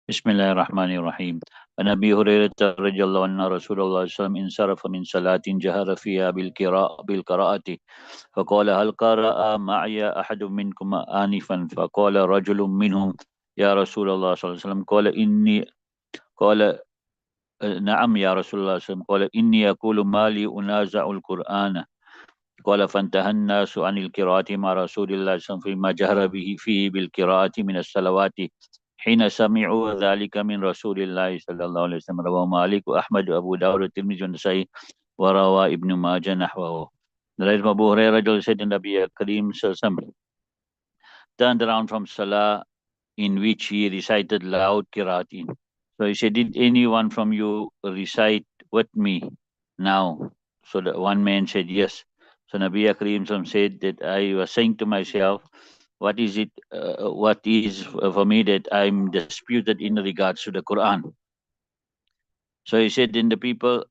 بسم الله الرحمن الرحيم. عن أبي هريرة رضي الله عنه رسول الله صلى الله عليه وسلم انصرف من صلاة جهر فيها بالقراءة فقال هل قرأ معي أحد منكم آنفا فقال رجل منهم يا رسول الله صلى الله عليه وسلم قال نعم يا رسول الله صلى الله عليه وسلم قال إني أقول ما لي أنازع القرآن قال فانتهى الناس عن القراءة مع رسول الله صلى الله عليه وسلم فيما جهر به فيه بالقراءة من الصلوات حين سمعوا ذلك من رسول الله صلى الله عليه وسلم. رواه مالك وأحمد وأبو داود والترمذي والنسائي وروى ابن ماجه نحوه. Narrated from Abu Hurairah said the Nabi Kareem Sallallahu Alaihi Wasallam turned around from Salah in which he recited loud qiraat in. So he said, did anyone from you recite with me now? So the one man said yes. So Nabi Kareem said that I was saying to myself, what is it, what is for me that I'm disputed in regards to the Quran? So he said, then the people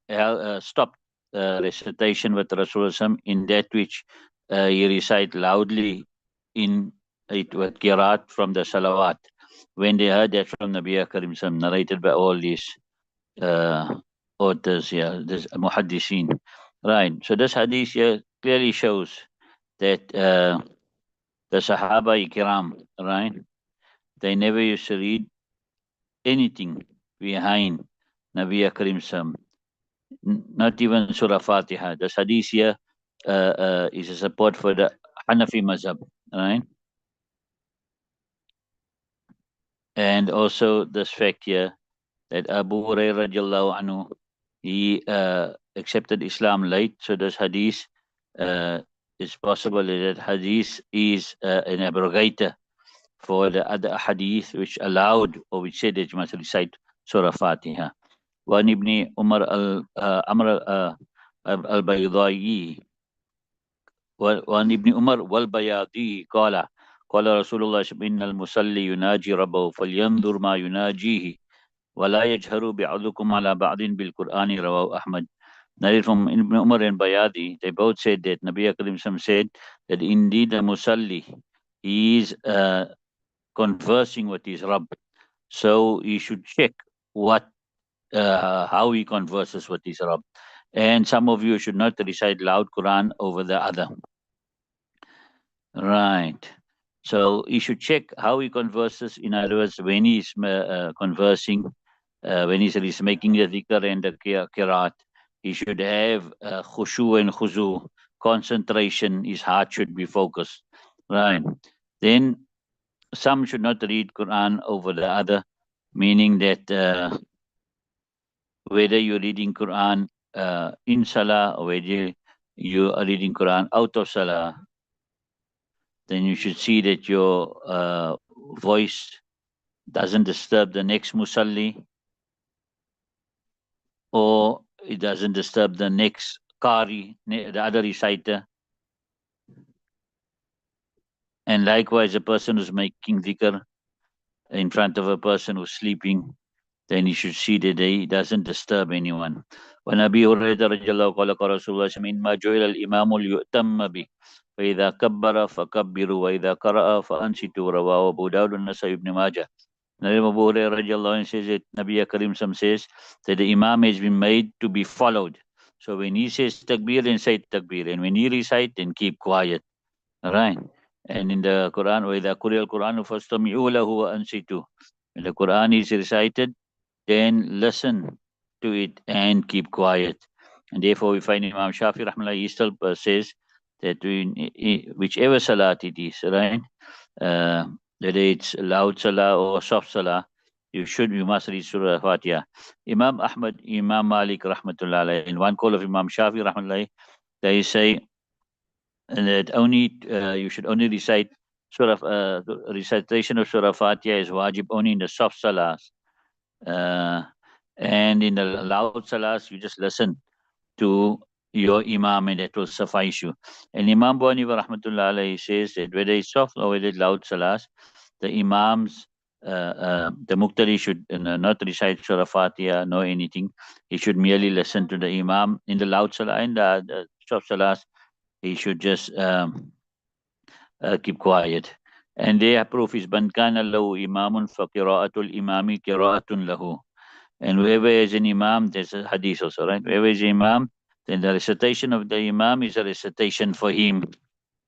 stopped recitation with Rasulullah in that which he recite loudly in it with qiraat from the salawat. When they heard that from Nabi Karim narrated by all these authors here, this muhaddiseen. Right. So this hadith here clearly shows that the Sahaba Ikram, right, they never used to read anything behind Nabi Karim not even Surah Fatiha. This hadith here is a support for the Hanafi mazhab, right? And also this fact here that Abu Hurairah radiallahu anhu, he accepted Islam late. So this hadith is possible that hadith is an abrogator for the other hadith which allowed or which said that you must recite Surah Fatiha. وعن ابن عمر البيضائي وعن ابن عمر والبياضي قال رسول الله إن المصلي يناجي ربه فلينظر ما يناجيه ولا يجهر بعضكم على بعض بالقرآن. رواه أحمد. Narrated from Ibn Umar and Bayadi, they both said that Nabi Akram said that indeed the Musalli, he is conversing with his Rabb. So he should check how he converses with his Rabb. And some of you should not recite loud Quran over the other. Right. So he should check how he converses. In other words, when he's conversing, when he's making the dhikr and the qiraat, he should have khushu and khuzu, concentration. His heart should be focused. Right. Then some should not read Quran over the other, meaning that whether you're reading Quran in Salah or whether you are reading Quran out of Salah, then you should see that your voice doesn't disturb the next musalli, or it doesn't disturb the next qari, the other reciter. And likewise, a person who's making dhikr in front of a person who's sleeping, then you should see that he doesn't disturb anyone. وَنَبِي هُرَيْرَةَ رَضِيَ اللَّهُ قَالَ قَالَ رَسُولُ اللَّهِ صَلَّى اللَّهُ عليه وسلم إِنَّمَا جُعِلَ الْإِمَامُ لِيُؤْتَمَّ بِهِ فَإِذَا كَبَّرَ فَكَبِّرُوا وَإِذَا قَرَأَ فَأَنصِتُوا. رواه أبو داود والنسائي ابن Majah. Nabi Abu Hurairah radiallahu anhu says that Nabi Karim says that the Imam has been made to be followed. So when he says takbir, then say takbir, and when he recite, then keep quiet. All right. And in the Quran, وَإِذَا قُرِئَ الْقُرْآنُ فَاسْتَمِعُوا لَهُ وَأَنصِتُوا. When the Quran is recited, then listen to it and keep quiet. And therefore we find Imam Shafi rahmallah, he still says that whichever salat it is, right, whether it's loud salah or soft salah, you must read Surah Fatiha. Imam Ahmad, Imam Malik rahmatullah alayhi, in one call of Imam Shafi rahmatullah, they say that only you should only recite Surah, recitation of Surah Fatiha is wajib only in the soft salahs. And in the loud salahs, you just listen to your imam and that will suffice you. And Imam Buhari rahmatullah alayhi says that whether it's soft or whether it's loud salahs, the imams, the muqtadi should not recite Surah Fatiha nor anything. He should merely listen to the imam. In the loud salah and the soft salahs, he should just keep quiet. And their proof is man kana lahu imamun fa qira'atul imami qira'atun lahu. And whoever is an imam, there's a hadith also, right? Whoever is imam, then the recitation of the imam is a recitation for him.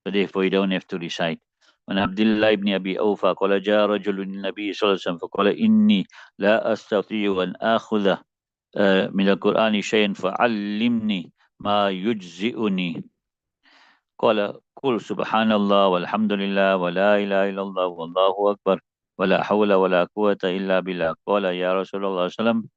So therefore you don't have to recite. وعن عبد الله بن أبي أوفى قال جاء رجل النبي صلى الله عليه وسلم فقال إني لا أستطيع أن آخذ من القرآن شيئا فعلمني ما يجزئني. قال قل سبحان الله والحمد لله ولا إله إلا الله والله أكبر ولا حول ولا قوة إلا بالله. قال يا رسول الله صلى الله عليه وسلم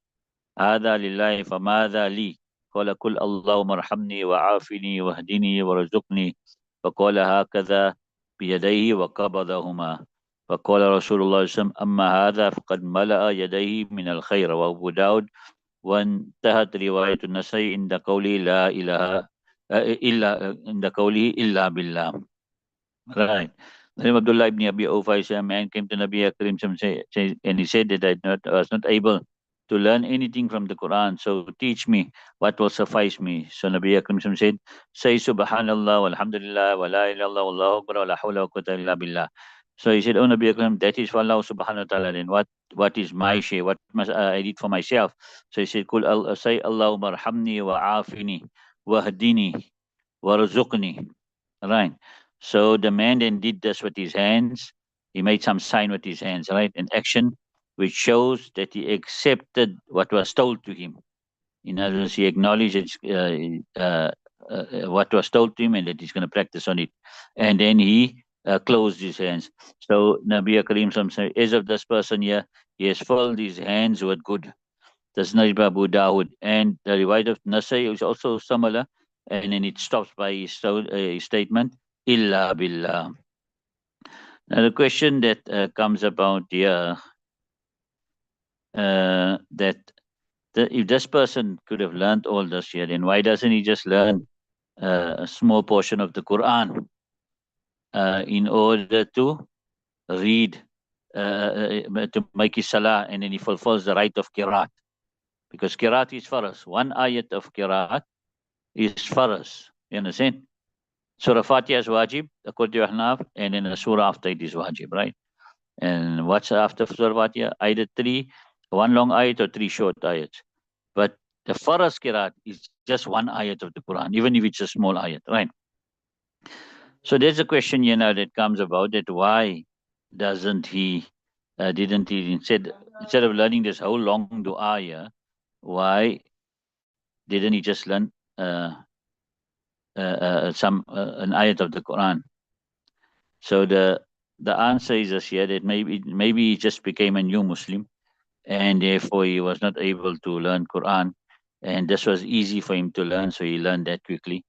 هذا لله فماذا لي؟ قال قل اللهم ارحمني وعافني واهدني وارزقني. فقال هكذا بيديه وقبضهما. فقال رسول الله صلى الله عليه وسلم أما هذا فقد ملأ يديه من الخير. وأبو داود. وانتهت رواية النسائي عند قوله لا إله إلا عند قوله إلا بالله. Right. Then Abdullah ibn Abi Awfa said, a man came to Nabi Karim and he said that I was not able to learn anything from the Quran. So teach me what will suffice me. So Nabi Karim said, say Subhanallah, walhamdulillah, wa la ilaha illallah, wallahu akbar, wa la hawla wa quwwata illa billah. So he said, oh Nabi Karim, that is for Allah subhanahu wa ta'ala. Then what is my share? What must I did for myself? So he said, say Allahumma arhamni wa afini wa hadini wa razuqni. Right. So the man then did this with his hands. He made some sign with his hands, right? An action which shows that he accepted what was told to him. In other words, he acknowledged what was told to him and that he's going to practice on it. And then he closed his hands. So Nabi Karim said, as of this person here, he has filled his hands with good. That's Najib Abu Dawud. And the riwayat of Nasai is also similar. And then it stops by his statement, Illa Billah. Now the question that comes about here, that if this person could have learned all this here, then why doesn't he just learn a small portion of the Quran in order to read, to make his salah, and then he fulfills the right of Qiraat? Because Qiraat is faras. One ayat of Qiraat is faras. You understand? Surah Fatiha is wajib, according to Ahnaf, and then the surah after it is wajib, right? And what's after Surah Fatiha? Either one long ayat or three short ayats. But the faras Qiraat is just one ayat of the Quran, even if it's a small ayat, right? So there's a question, that comes about that why didn't he instead of learning this whole long dua here, why didn't he just learn an ayat of the Quran? So the answer is this here, that maybe he just became a new Muslim and therefore he was not able to learn Quran, and this was easy for him to learn, so he learned that quickly.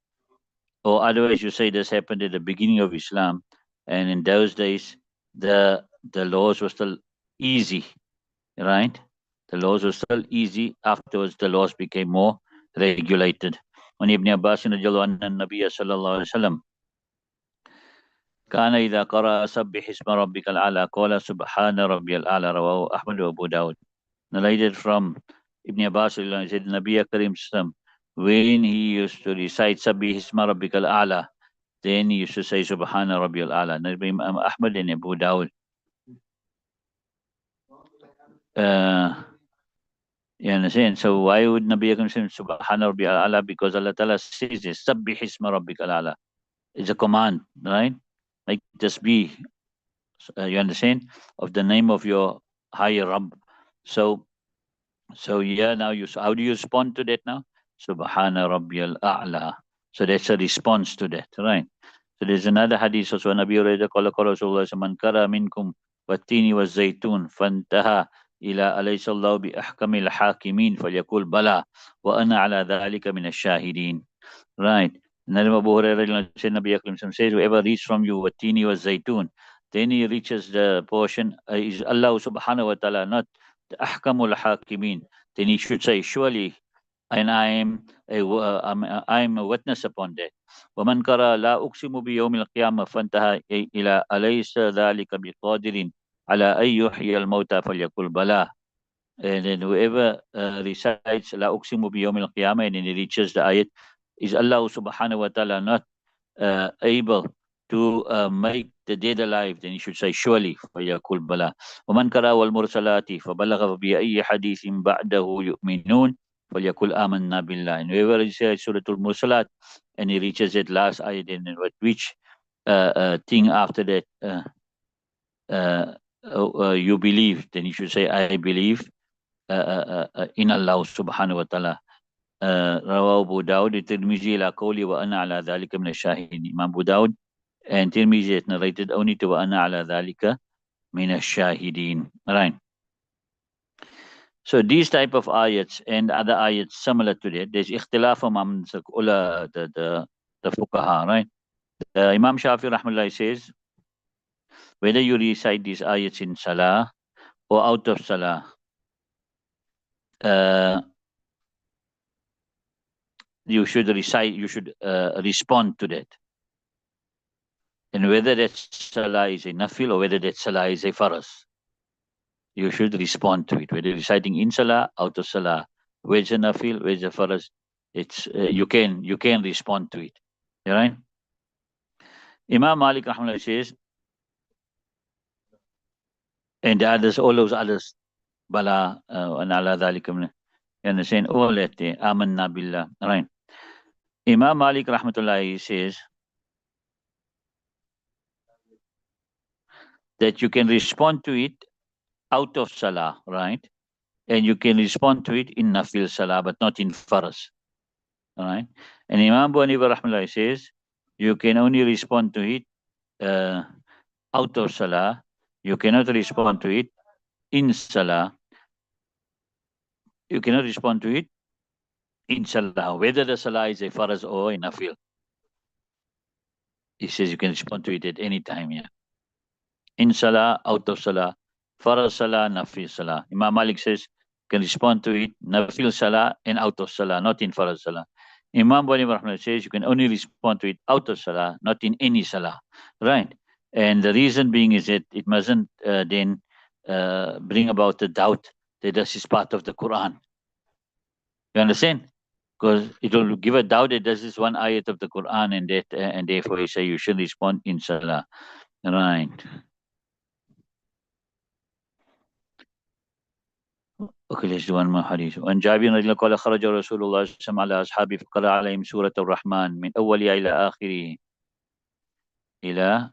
Or otherwise you say this happened at the beginning of Islam, and in those days the laws were still easy, right? The laws were still easy. Afterwards the laws became more regulated. When Ibn Abbas radiallahu anhu an-Nabiy sallallahu alaihi wasallam كان إذا قرأ سبح اسم ربك الأعلى قال سبحان ربي الأعلى. رواه أحمد وأبو داود. Narrated from Ibn Abbas, he said, Nabi Karim Sallam, when he used to recite Sabbi Hisma Rabbikal A'la, then he used to say Subhana Rabbiyal A'la. Nabi Imam Ahmad and Abu Dawud. You understand? So why would Nabi Karim say Subhana Rabbiyal A'la? Because Allah Ta'ala says this, Sabbi Hisma Rabbikal A'la. It's a command, right? Make this be, you understand, of the name of your higher Rabb. So yeah, now how do you respond to that now? Subhana Rabbiyal A'la. So that's a response to that, right? So there's another hadith also, Nabi Hurairah qala qala Rasulullah man kara minkum wattini wa zaytun fantaha ila alaysa Allah bi ahkamil hakimin falyakul bala wa ana ala dhalika min ash-shahidin. Right. And then Abu Hurairah said, Nabi Akram says, whoever reads from you wattini wa zaytun, then he reaches the portion, is Allah subhanahu wa ta'ala, not the ahkamul hakimin. Then he should say, surely, and I am a witness upon that. وَمَنْ قَرَأَ لَا أُقْسِمُ بِيَوْمِ الْقِيَامَةِ فَانْتَهَى إِلَى أَلَيْسَ ذَلِكَ بِقَادِرٍ عَلَى أَنْ يُحْيِيَ الْمَوْتَى فَلْيَقُلْ بَلَى. And then whoever recites La Uqsimu bi Yawmil Qiyamah, and then he reaches the ayat, is Allah subhanahu wa ta'ala not able to make the dead alive, then you should say surely. فَيَقُولْ بَلَى وَمَنْ قَرَأَ وَالْمُرْسَلَاتِ فَبَلَغَ بِأَيِّ حَدِيثٍ بَعْدَهُ يُؤْمِنُونَ فَلْيَقُلْ آمَنَّا بِاللَّهِ. And whoever recites Surah Al-Mursalat and he reaches that last ayat, and which thing after that you believe, then you should say I believe in Allah subhanahu wa ta'ala. رواه أبو داود الترمذي إلى قوله وأنا على ذلك من الشاهدين. Imam Abu Dawud and Tirmidhi has narrated only to وأنا على ذلك من الشاهدين. Right. So these type of ayats and other ayats similar to that, there's ikhtilaf among the fuqaha, right? Imam Shafi rahmatullah says, whether you recite these ayats in salah or out of salah, you should recite, you should respond to that. And whether that salah is a nafil or whether that salah is a faraz, you should respond to it. Whether you're reciting in salah, out of salah, where's a nafil, where's a faraz, it's you can respond to it. All right. Imam Malik rahimahullah says, and the others, all those others, bala and ala dhalikum, and saying all that amanna billah. Right. Imam Malik rahmatullah says that you can respond to it out of salah, right? And you can respond to it in nafil salah, but not in faraz. All right. And Imam Abu Hanifa rahmatullah says you can only respond to it out of salah. You cannot respond to it in salah. You cannot respond to it in salah, whether the salah is a faraz or a nafil. He says you can respond to it at any time. Yeah. In salah, out of salah, faraz salah, nafil salah. Imam Malik says you can respond to it nafil salah and out of salah, not in faraz salah. Imam Abu Hanifa says you can only respond to it out of salah, not in any salah. Right. And the reason being is that it mustn't then bring about the doubt that this is part of the Quran. You understand? Because it will give a doubt that this is one ayat of the Quran, and that and therefore you say you should respond in salah. Right. Okay, let's do one more hadith. وعن جابر رضي الله قال خرج رسول الله صلى الله عليه وسلم على أصحابه فقرأ عليهم سورة الرحمن من أولها إلى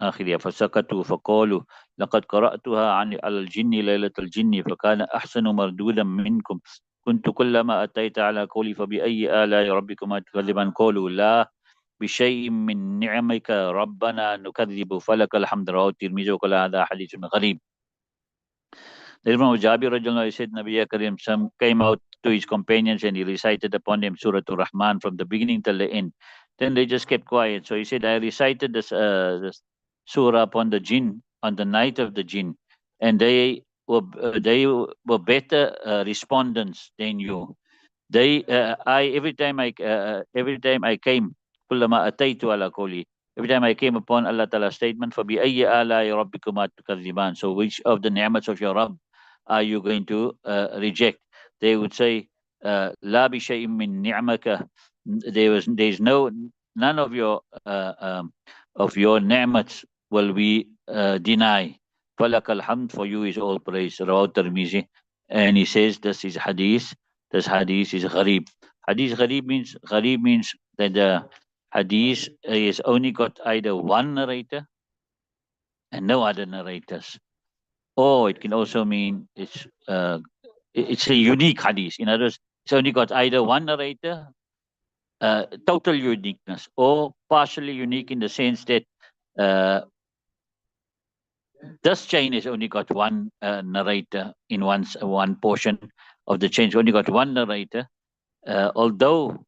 آخرها فسكتوا فقالوا لقد قرأتها على الجن ليلة الجن فكان أحسن مردودا منكم كنت كلما أتيت على قولي فبأي آلاء ربكما تكذبان قالوا لا بشيء من نعمك ربنا نكذب فلك الحمد رواه الترمذي وقال هذا حديث غريب. Therefore, Jabir radiallahu anhu said, Nabi Karim came out to his companions and he recited upon them Surah Al-Rahman from the beginning till the end. Then they just kept quiet. So he said, I recited this surah upon the jinn on the night of the jinn, and they were better respondents than you. They every time I came, kullama ataytu ala qawli, every time I came upon Allah Ta'ala's statement, فَبِأَيِّ آلَاءِ رَبِّكُمَا تُكَذِّبَانِ. So which of the ni'mats of your Rabb are you going to reject? They would say, لَا بِشَيْءٍ مِّن نِعْمَكَ. There's none of your ni'mats will we deny. فَلَكَ الْحَمْدُ, for you is all praise. Rawat Tirmizi. And he says this hadith is gharib. Hadith gharib means that the hadith is only got either one narrator and no other narrators, or it can also mean it's a unique hadith. In other words, it's only got either one narrator, total uniqueness, or partially unique in the sense that this chain has only got one narrator in one portion of the chain. It's only got one narrator, although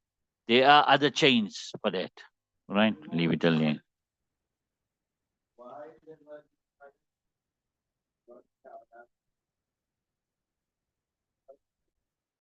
there are other chains for that. Right? Leave it alone.